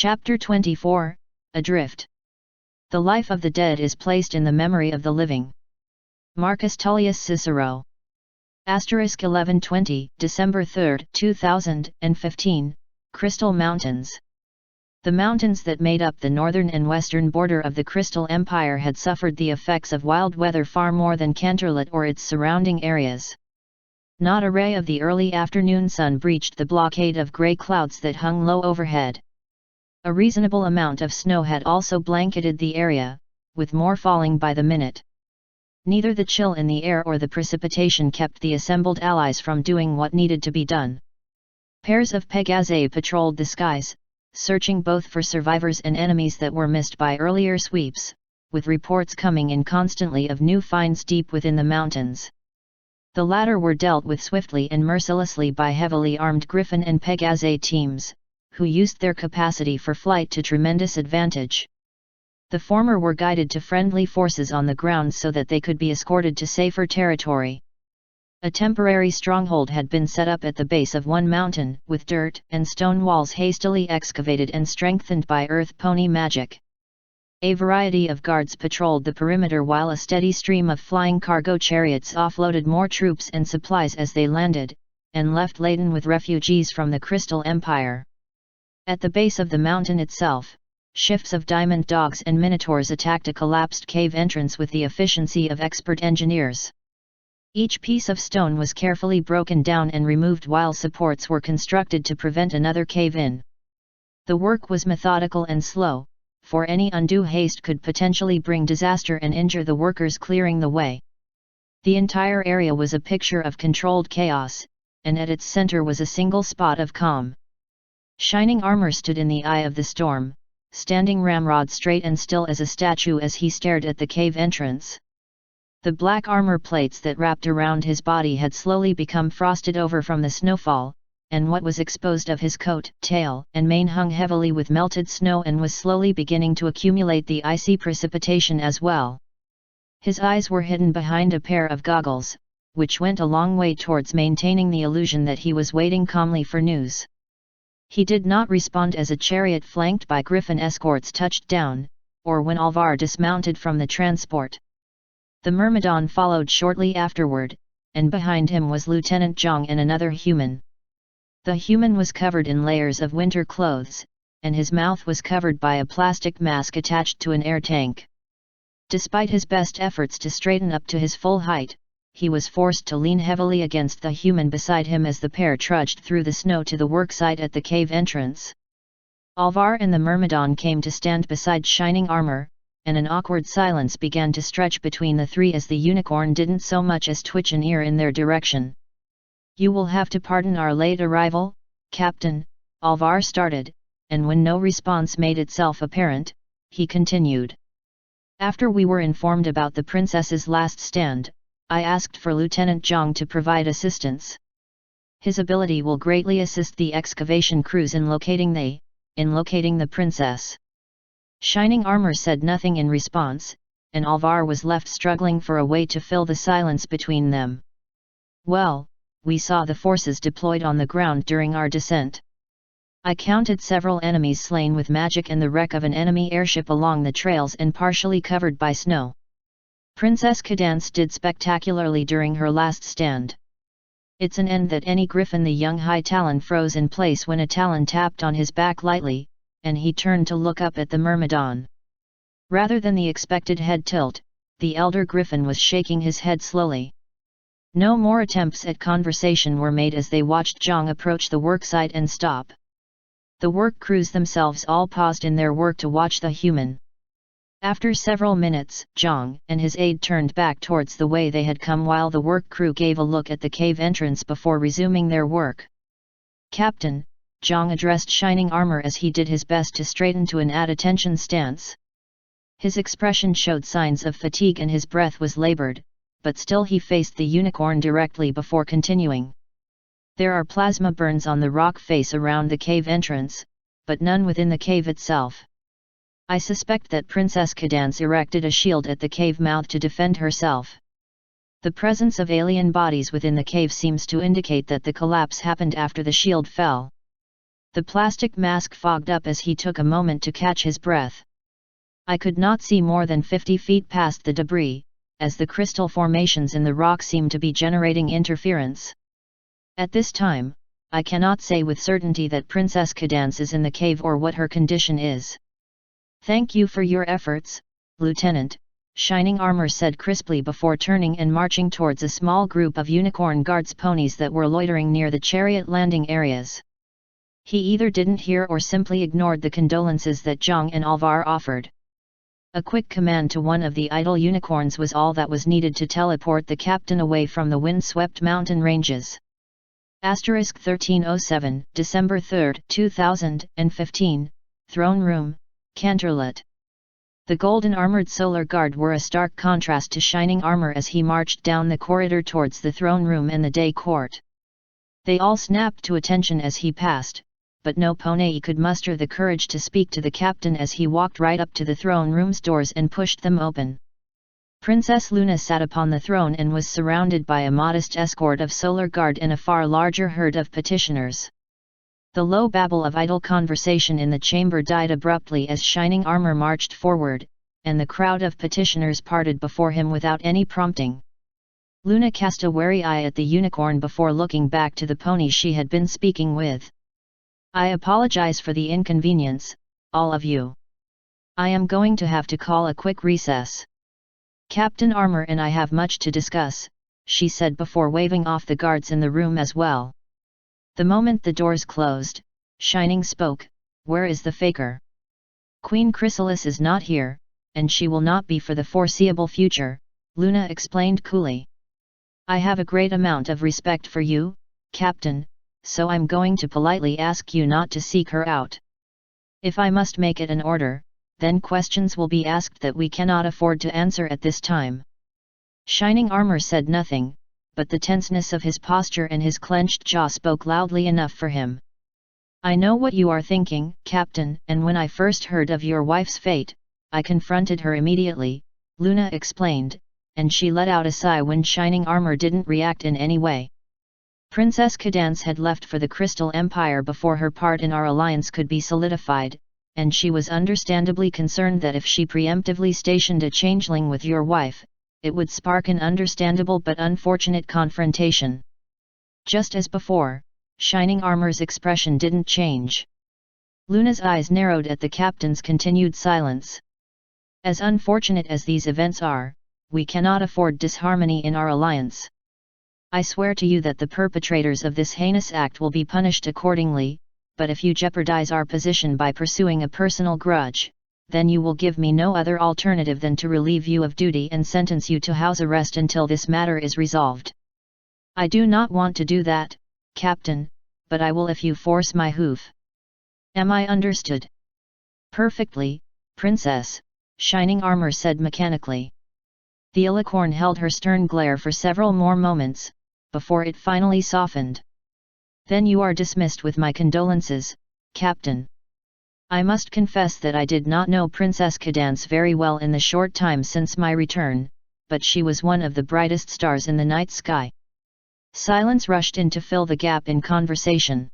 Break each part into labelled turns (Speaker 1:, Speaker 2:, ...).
Speaker 1: Chapter 24, Adrift. The life of the dead is placed in the memory of the living. Marcus Tullius Cicero. * 1120, December 3, 2015, Crystal Mountains. The mountains that made up the northern and western border of the Crystal Empire had suffered the effects of wild weather far more than Canterlot or its surrounding areas. Not a ray of the early afternoon sun breached the blockade of grey clouds that hung low overhead. A reasonable amount of snow had also blanketed the area, with more falling by the minute. Neither the chill in the air or the precipitation kept the assembled allies from doing what needed to be done. Pairs of Pegasi patrolled the skies, searching both for survivors and enemies that were missed by earlier sweeps, with reports coming in constantly of new finds deep within the mountains. The latter were dealt with swiftly and mercilessly by heavily armed Griffin and Pegasi teams, who used their capacity for flight to tremendous advantage. The former were guided to friendly forces on the ground so that they could be escorted to safer territory. A temporary stronghold had been set up at the base of one mountain, with dirt and stone walls hastily excavated and strengthened by earth pony magic. A variety of guards patrolled the perimeter while a steady stream of flying cargo chariots offloaded more troops and supplies as they landed, and left laden with refugees from the Crystal Empire. At the base of the mountain itself, shifts of diamond dogs and minotaurs attacked a collapsed cave entrance with the efficiency of expert engineers. Each piece of stone was carefully broken down and removed while supports were constructed to prevent another cave-in. The work was methodical and slow, for any undue haste could potentially bring disaster and injure the workers clearing the way. The entire area was a picture of controlled chaos, and at its center was a single spot of calm. Shining Armor stood in the eye of the storm, standing ramrod straight and still as a statue as he stared at the cave entrance. The black armor plates that wrapped around his body had slowly become frosted over from the snowfall, and what was exposed of his coat, tail, and mane hung heavily with melted snow and was slowly beginning to accumulate the icy precipitation as well. His eyes were hidden behind a pair of goggles, which went a long way towards maintaining the illusion that he was waiting calmly for news. He did not respond as a chariot flanked by Griffin escorts touched down, or when Alvar dismounted from the transport. The Myrmidon followed shortly afterward, and behind him was Lieutenant Zhang and another human. The human was covered in layers of winter clothes, and his mouth was covered by a plastic mask attached to an air tank. Despite his best efforts to straighten up to his full height, he was forced to lean heavily against the human beside him as the pair trudged through the snow to the worksite at the cave entrance. Alvar and the Myrmidon came to stand beside Shining Armor, and an awkward silence began to stretch between the three as the unicorn didn't so much as twitch an ear in their direction. "You will have to pardon our late arrival, Captain," Alvar started, and when no response made itself apparent, he continued. "After we were informed about the princess's last stand, I asked for Lieutenant Zhang to provide assistance. His ability will greatly assist the excavation crews in locating the princess." Shining Armor said nothing in response, and Alvar was left struggling for a way to fill the silence between them. "Well, we saw the forces deployed on the ground during our descent. I counted several enemies slain with magic and the wreck of an enemy airship along the trails and partially covered by snow. Princess Cadance did spectacularly during her last stand. It's an end that any Griffin." The young High Talon froze in place when a talon tapped on his back lightly, and he turned to look up at the Myrmidon. Rather than the expected head tilt, the elder Griffin was shaking his head slowly. No more attempts at conversation were made as they watched Zhang approach the worksite and stop. The work crews themselves all paused in their work to watch the human. After several minutes, Zhang and his aide turned back towards the way they had come while the work crew gave a look at the cave entrance before resuming their work. "Captain," Zhang addressed Shining Armor as he did his best to straighten to an at-attention stance. His expression showed signs of fatigue and his breath was labored, but still he faced the unicorn directly before continuing. "There are plasma burns on the rock face around the cave entrance, but none within the cave itself. I suspect that Princess Cadance erected a shield at the cave mouth to defend herself. The presence of alien bodies within the cave seems to indicate that the collapse happened after the shield fell." The plastic mask fogged up as he took a moment to catch his breath. I could not see more than 50 feet past the debris, as the crystal formations in the rock seemed to be generating interference. At this time, I cannot say with certainty that Princess Cadance is in the cave or what her condition is. Thank you for your efforts, Lieutenant, Shining Armor said crisply before turning and marching towards a small group of Unicorn Guards ponies that were loitering near the chariot landing areas. He either didn't hear or simply ignored the condolences that Zhang and Alvar offered. A quick command to one of the idle unicorns was all that was needed to teleport the captain away from the wind-swept mountain ranges. Asterisk 1307, December 3, 2015, Throne Room, Canterlot. The golden-armored Solar Guard were a stark contrast to Shining Armor as he marched down the corridor towards the throne room and the day court. They all snapped to attention as he passed, but no pony could muster the courage to speak to the captain as he walked right up to the throne room's doors and pushed them open. Princess Luna sat upon the throne and was surrounded by a modest escort of Solar Guard and a far larger herd of petitioners. The low babble of idle conversation in the chamber died abruptly as Shining Armor marched forward, and the crowd of petitioners parted before him without any prompting. Luna cast a wary eye at the unicorn before looking back to the pony she had been speaking with. I apologize for the inconvenience, all of you. I am going to have to call a quick recess. Captain Armor and I have much to discuss, she said before waving off the guards in the room as well. The moment the doors closed, Shining spoke, "Where is the faker?" Queen Chrysalis is not here, and she will not be for the foreseeable future, Luna explained coolly. I have a great amount of respect for you, Captain, so I'm going to politely ask you not to seek her out. If I must make it an order, then questions will be asked that we cannot afford to answer at this time. Shining Armor said nothing, but the tenseness of his posture and his clenched jaw spoke loudly enough for him. I know what you are thinking, Captain, and when I first heard of your wife's fate, I confronted her immediately, Luna explained, and she let out a sigh when Shining Armor didn't react in any way. Princess Cadance had left for the Crystal Empire before her part in our alliance could be solidified, and she was understandably concerned that if she preemptively stationed a changeling with your wife, it would spark an understandable but unfortunate confrontation. Just as before, Shining Armor's expression didn't change. Luna's eyes narrowed at the captain's continued silence. As unfortunate as these events are, we cannot afford disharmony in our alliance. I swear to you that the perpetrators of this heinous act will be punished accordingly, but if you jeopardize our position by pursuing a personal grudge, then you will give me no other alternative than to relieve you of duty and sentence you to house arrest until this matter is resolved. I do not want to do that, Captain, but I will if you force my hoof. Am I understood? Perfectly, Princess, Shining Armor said mechanically. The Alicorn held her stern glare for several more moments, before it finally softened. Then you are dismissed with my condolences, Captain. I must confess that I did not know Princess Cadance very well in the short time since my return, but she was one of the brightest stars in the night sky. Silence rushed in to fill the gap in conversation.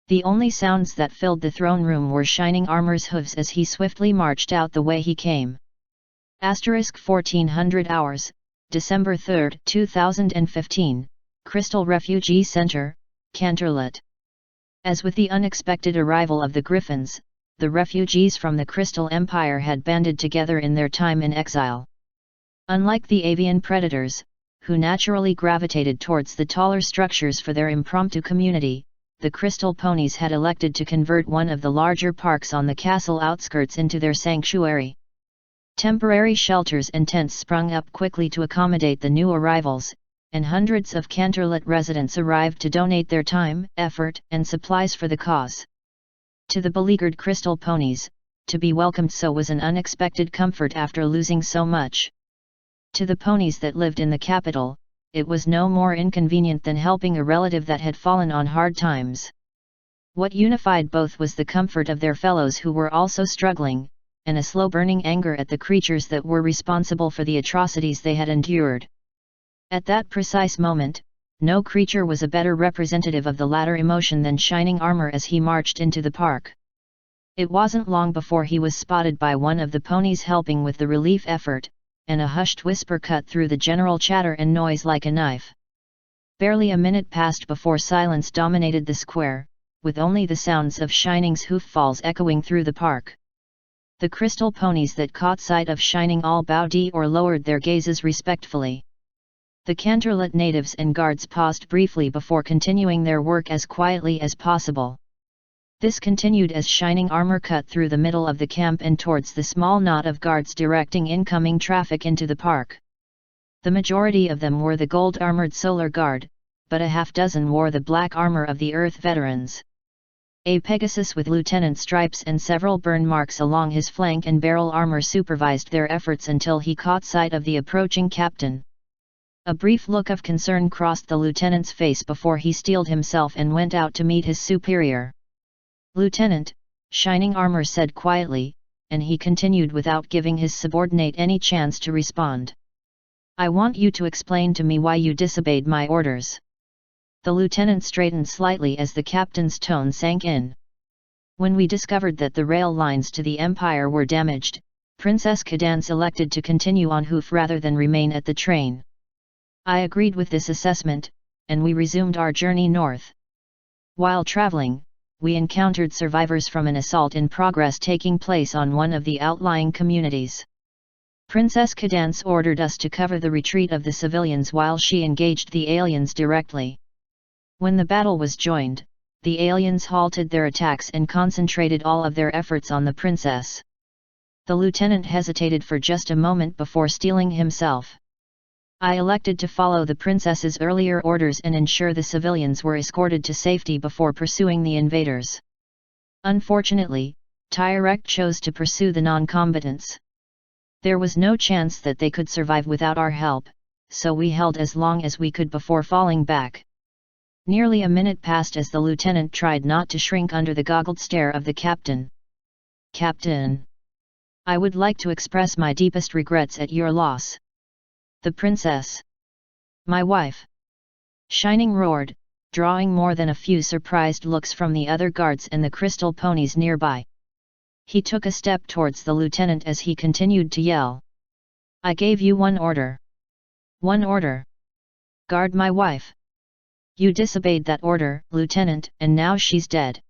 Speaker 1: The only sounds that filled the throne room were Shining Armor's hooves as he swiftly marched out the way he came. Asterisk 1400 hours, December 3, 2015, Crystal Refugee Center, Canterlot. As with the unexpected arrival of the Griffins, the refugees from the Crystal Empire had banded together in their time in exile. Unlike the avian predators, who naturally gravitated towards the taller structures for their impromptu community, the Crystal Ponies had elected to convert one of the larger parks on the castle outskirts into their sanctuary. Temporary shelters and tents sprung up quickly to accommodate the new arrivals, and hundreds of Canterlot residents arrived to donate their time, effort, and supplies for the cause. To the beleaguered Crystal Ponies, to be welcomed so was an unexpected comfort after losing so much. To the ponies that lived in the capital, it was no more inconvenient than helping a relative that had fallen on hard times. What unified both was the comfort of their fellows who were also struggling, and a slow-burning anger at the creatures that were responsible for the atrocities they had endured. At that precise moment, no creature was a better representative of the latter emotion than Shining Armor as he marched into the park. It wasn't long before he was spotted by one of the ponies helping with the relief effort, and a hushed whisper cut through the general chatter and noise like a knife. Barely a minute passed before silence dominated the square, with only the sounds of Shining's hoof falls echoing through the park. The crystal ponies that caught sight of Shining all bowed or lowered their gazes respectfully. The Canterlot natives and guards paused briefly before continuing their work as quietly as possible. This continued as Shining Armor cut through the middle of the camp and towards the small knot of guards directing incoming traffic into the park. The majority of them were the gold-armored Solar Guard, but a half-dozen wore the black armor of the Earth veterans. A Pegasus with lieutenant stripes and several burn marks along his flank and barrel armor supervised their efforts until he caught sight of the approaching captain. A brief look of concern crossed the lieutenant's face before he steeled himself and went out to meet his superior. "Lieutenant," Shining Armor said quietly, and he continued without giving his subordinate any chance to respond. "I want you to explain to me why you disobeyed my orders." The lieutenant straightened slightly as the captain's tone sank in. "When we discovered that the rail lines to the Empire were damaged, Princess Cadance elected to continue on hoof rather than remain at the train. I agreed with this assessment, and we resumed our journey north. While traveling, we encountered survivors from an assault in progress taking place on one of the outlying communities. Princess Cadance ordered us to cover the retreat of the civilians while she engaged the aliens directly. When the battle was joined, the aliens halted their attacks and concentrated all of their efforts on the princess." The lieutenant hesitated for just a moment before steeling himself. "I elected to follow the princess's earlier orders and ensure the civilians were escorted to safety before pursuing the invaders. Unfortunately, Tyrek chose to pursue the non-combatants. There was no chance that they could survive without our help, so we held as long as we could before falling back." Nearly a minute passed as the lieutenant tried not to shrink under the goggled stare of the captain. "Captain, I would like to express my deepest regrets at your loss. The princess, my wife," Shining roared, drawing more than a few surprised looks from the other guards and the crystal ponies nearby. He took a step towards the lieutenant as he continued to yell. "I gave you one order. One order. Guard my wife. You disobeyed that order, Lieutenant, and now she's dead."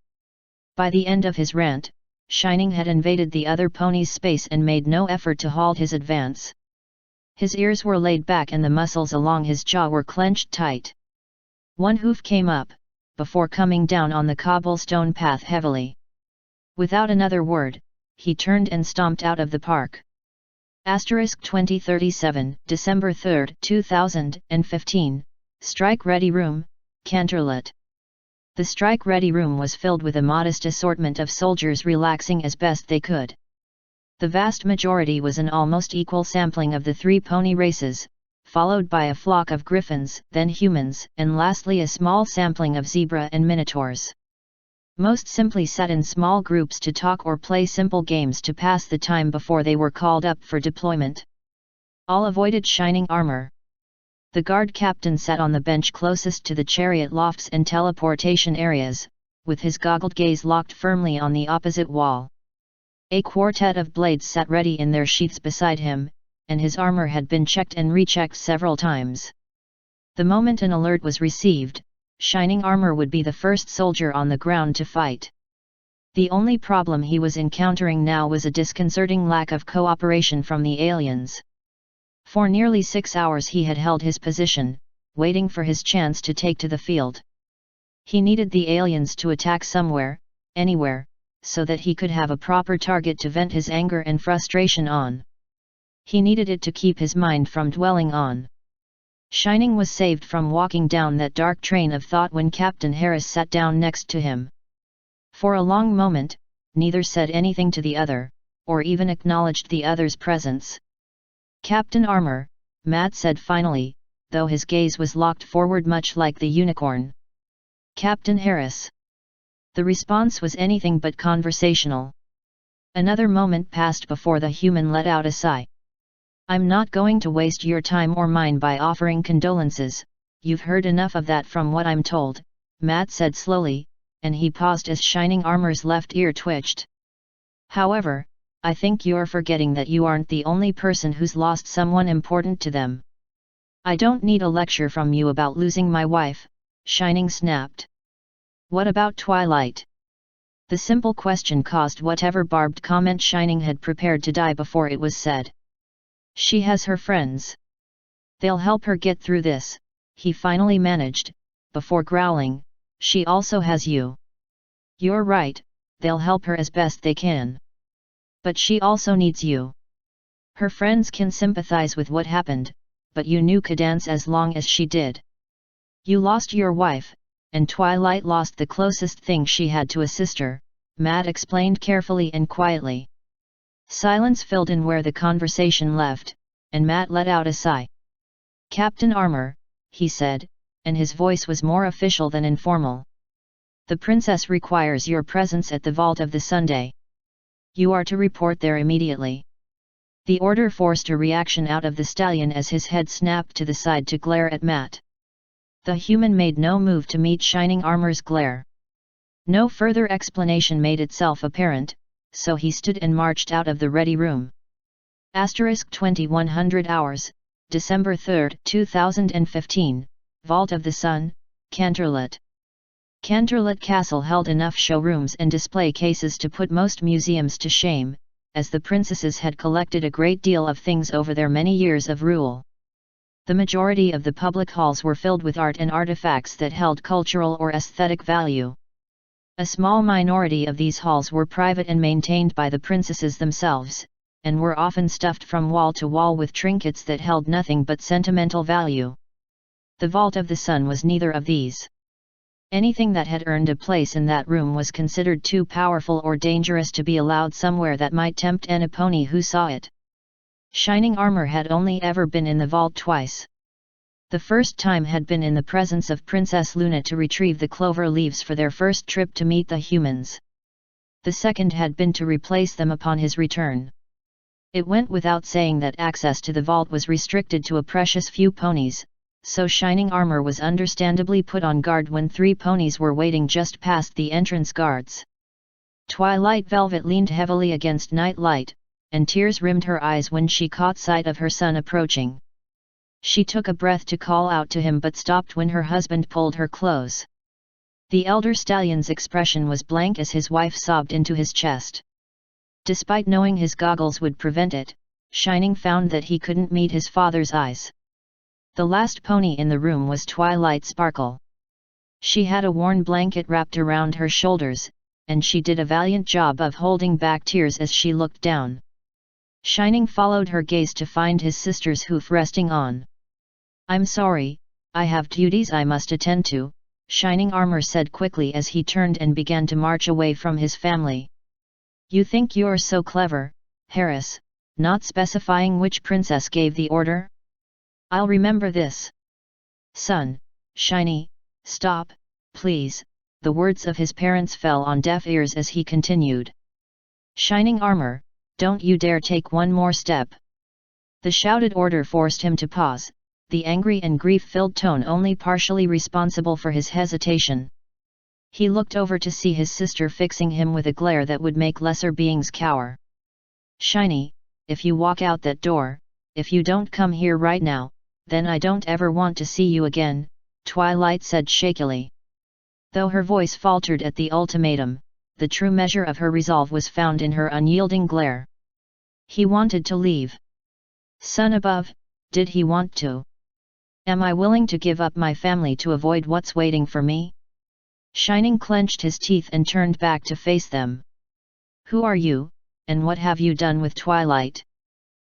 Speaker 1: By the end of his rant, Shining had invaded the other pony's space and made no effort to halt his advance. His ears were laid back and the muscles along his jaw were clenched tight. One hoof came up, before coming down on the cobblestone path heavily. Without another word, he turned and stomped out of the park. Asterisk 2037, December 3, 2015, Strike Ready Room, Canterlot. The Strike Ready Room was filled with a modest assortment of soldiers relaxing as best they could. The vast majority was an almost equal sampling of the three pony races, followed by a flock of griffins, then humans, and lastly a small sampling of zebra and minotaurs. Most simply sat in small groups to talk or play simple games to pass the time before they were called up for deployment. All avoided Shining Armor. The guard captain sat on the bench closest to the chariot lofts and teleportation areas, with his goggled gaze locked firmly on the opposite wall. A quartet of blades sat ready in their sheaths beside him, and his armor had been checked and rechecked several times. The moment an alert was received, Shining Armor would be the first soldier on the ground to fight. The only problem he was encountering now was a disconcerting lack of cooperation from the aliens. For nearly 6 hours he had held his position, waiting for his chance to take to the field. He needed the aliens to attack somewhere, anywhere, so that he could have a proper target to vent his anger and frustration on. He needed it to keep his mind from dwelling on. Shining was saved from walking down that dark train of thought when Captain Harris sat down next to him. For a long moment, neither said anything to the other, or even acknowledged the other's presence. "Captain Armor," Matt said finally, though his gaze was locked forward much like the unicorn. "Captain Harris." The response was anything but conversational. Another moment passed before the human let out a sigh. "I'm not going to waste your time or mine by offering condolences, you've heard enough of that from what I'm told, Matt said slowly, and he paused as Shining Armor's left ear twitched. However, I think you're forgetting that you aren't the only person who's lost someone important to them. I don't need a lecture from you about losing my wife, Shining snapped. What about Twilight? The simple question caused whatever barbed comment Shining had prepared to die before it was said. She has her friends. They'll help her get through this, he finally managed, before growling, she also has you. You're right, they'll help her as best they can. But she also needs you. Her friends can sympathize with what happened, but you knew Cadance as long as she did. You lost your wife, and Twilight lost the closest thing she had to a sister, Matt explained carefully and quietly. Silence filled in where the conversation left, and Matt let out a sigh. Captain Armor, he said, and his voice was more official than informal. The princess requires your presence at the Vault of the Sunday. You are to report there immediately. The order forced a reaction out of the stallion as his head snapped to the side to glare at Matt. The human made no move to meet Shining Armor's glare. No further explanation made itself apparent, so he stood and marched out of the ready room. * 2100 hours, December 3, 2015, Vault of the Sun, Canterlot. Canterlot Castle held enough showrooms and display cases to put most museums to shame, as the princesses had collected a great deal of things over their many years of rule. The majority of the public halls were filled with art and artifacts that held cultural or aesthetic value. A small minority of these halls were private and maintained by the princesses themselves, and were often stuffed from wall to wall with trinkets that held nothing but sentimental value. The Vault of the Sun was neither of these. Anything that had earned a place in that room was considered too powerful or dangerous to be allowed somewhere that might tempt any pony who saw it. Shining Armor had only ever been in the vault twice. The first time had been in the presence of Princess Luna to retrieve the clover leaves for their first trip to meet the humans. The second had been to replace them upon his return. It went without saying that access to the vault was restricted to a precious few ponies, so Shining Armor was understandably put on guard when 3 ponies were waiting just past the entrance guards. Twilight Velvet leaned heavily against Nightlight, and tears rimmed her eyes when she caught sight of her son approaching. She took a breath to call out to him but stopped when her husband pulled her close. The elder stallion's expression was blank as his wife sobbed into his chest. Despite knowing his goggles would prevent it, Shining found that he couldn't meet his father's eyes. The last pony in the room was Twilight Sparkle. She had a worn blanket wrapped around her shoulders, and she did a valiant job of holding back tears as she looked down. Shining followed her gaze to find his sister's hoof resting on. "I'm sorry, I have duties I must attend to," Shining Armor said quickly as he turned and began to march away from his family. "You think you're so clever, Harris, not specifying which princess gave the order? I'll remember this." "Son, Shiny, stop, please," the words of his parents fell on deaf ears as he continued. "Shining Armor, don't you dare take one more step." The shouted order forced him to pause, the angry and grief-filled tone only partially responsible for his hesitation. He looked over to see his sister fixing him with a glare that would make lesser beings cower. "Shiny, if you walk out that door, if you don't come here right now, then I don't ever want to see you again," Twilight said shakily. Though her voice faltered at the ultimatum, the true measure of her resolve was found in her unyielding glare. He wanted to leave. Son above, did he want to? Am I willing to give up my family to avoid what's waiting for me? Shining clenched his teeth and turned back to face them. "Who are you, and what have you done with Twilight?"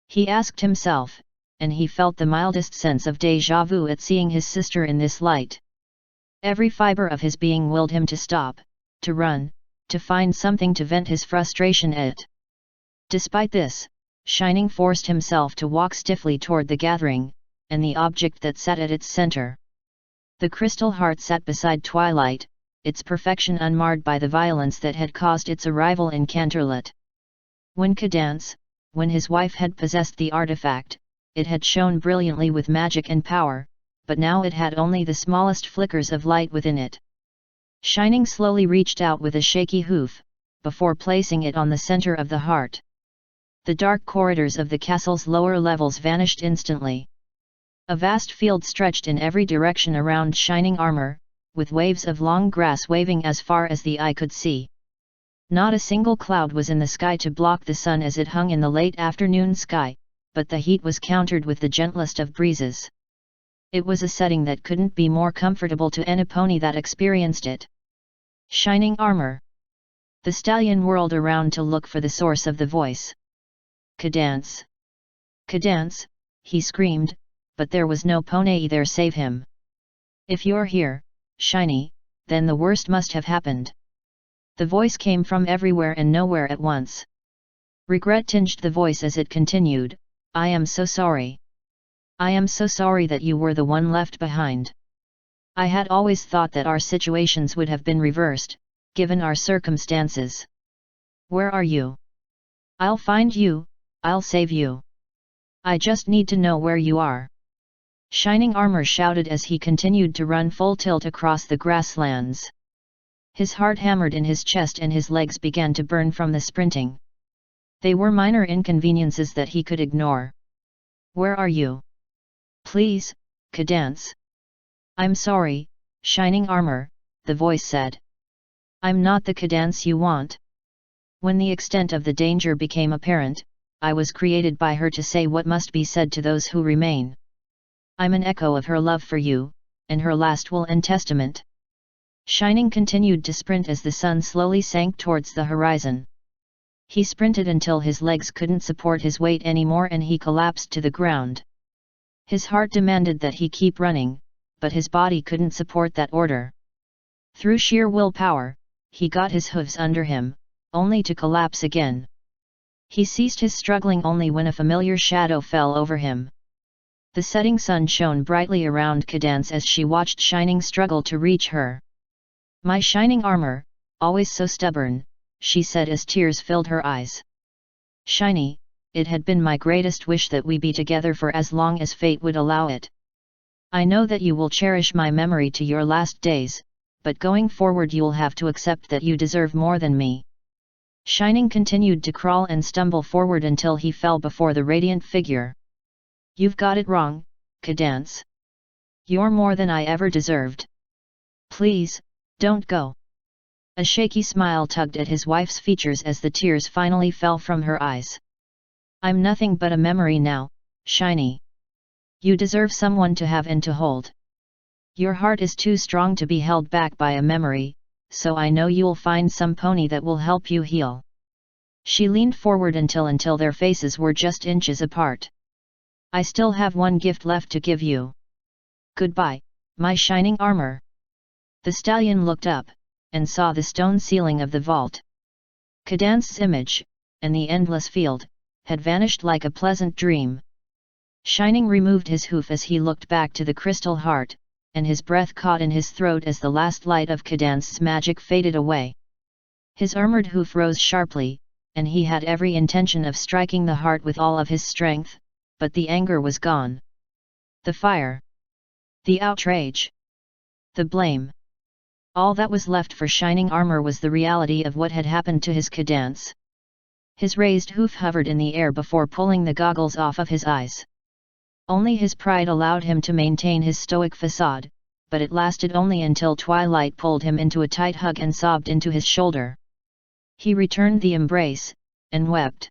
Speaker 1: he asked himself, and he felt the mildest sense of déjà vu at seeing his sister in this light. Every fiber of his being willed him to stop, to run, to find something to vent his frustration at. Despite this, Shining forced himself to walk stiffly toward the gathering, and the object that sat at its center. The crystal heart sat beside Twilight, its perfection unmarred by the violence that had caused its arrival in Canterlot. When Cadance, when his wife had possessed the artifact, it had shone brilliantly with magic and power, but now it had only the smallest flickers of light within it. Shining slowly reached out with a shaky hoof, before placing it on the center of the heart. The dark corridors of the castle's lower levels vanished instantly. A vast field stretched in every direction around Shining Armor, with waves of long grass waving as far as the eye could see. Not a single cloud was in the sky to block the sun as it hung in the late afternoon sky, but the heat was countered with the gentlest of breezes. It was a setting that couldn't be more comfortable to any pony that experienced it. Shining Armor. The stallion whirled around to look for the source of the voice. Cadance! Cadance! He screamed, but there was no pony there save him. If you're here, Shiny, then the worst must have happened. The voice came from everywhere and nowhere at once. Regret tinged the voice as it continued, I am so sorry. I am so sorry that you were the one left behind. I had always thought that our situations would have been reversed, given our circumstances. Where are you? I'll find you, I'll save you. I just need to know where you are. Shining Armor shouted as he continued to run full tilt across the grasslands. His heart hammered in his chest and his legs began to burn from the sprinting. They were minor inconveniences that he could ignore. Where are you? Please, Cadance. I'm sorry, Shining Armor, the voice said. I'm not the Cadance you want. When the extent of the danger became apparent, I was created by her to say what must be said to those who remain. I'm an echo of her love for you, and her last will and testament. Shining continued to sprint as the sun slowly sank towards the horizon. He sprinted until his legs couldn't support his weight anymore and he collapsed to the ground. His heart demanded that he keep running, but his body couldn't support that order. Through sheer willpower, he got his hooves under him, only to collapse again. He ceased his struggling only when a familiar shadow fell over him. The setting sun shone brightly around Cadance as she watched Shining struggle to reach her. My Shining Armor, always so stubborn, she said as tears filled her eyes. Shiny, it had been my greatest wish that we be together for as long as fate would allow it. I know that you will cherish my memory to your last days, but going forward you'll have to accept that you deserve more than me. Shining continued to crawl and stumble forward until he fell before the radiant figure. You've got it wrong, Cadance. You're more than I ever deserved. Please, don't go. A shaky smile tugged at his wife's features as the tears finally fell from her eyes. I'm nothing but a memory now, Shiny. You deserve someone to have and to hold. Your heart is too strong to be held back by a memory, so I know you'll find some pony that will help you heal. She leaned forward until their faces were just inches apart. I still have one gift left to give you. Goodbye, my Shining Armor. The stallion looked up, and saw the stone ceiling of the vault. Cadance's image, and the endless field, had vanished like a pleasant dream. Shining removed his hoof as he looked back to the crystal heart, and his breath caught in his throat as the last light of Cadance's magic faded away. His armored hoof rose sharply, and he had every intention of striking the heart with all of his strength, but the anger was gone. The fire. The outrage. The blame. All that was left for Shining Armor was the reality of what had happened to his Cadance. His raised hoof hovered in the air before pulling the goggles off of his eyes. Only his pride allowed him to maintain his stoic facade, but it lasted only until twilight pulled him into a tight hug and sobbed into his shoulder. He returned the embrace, and wept.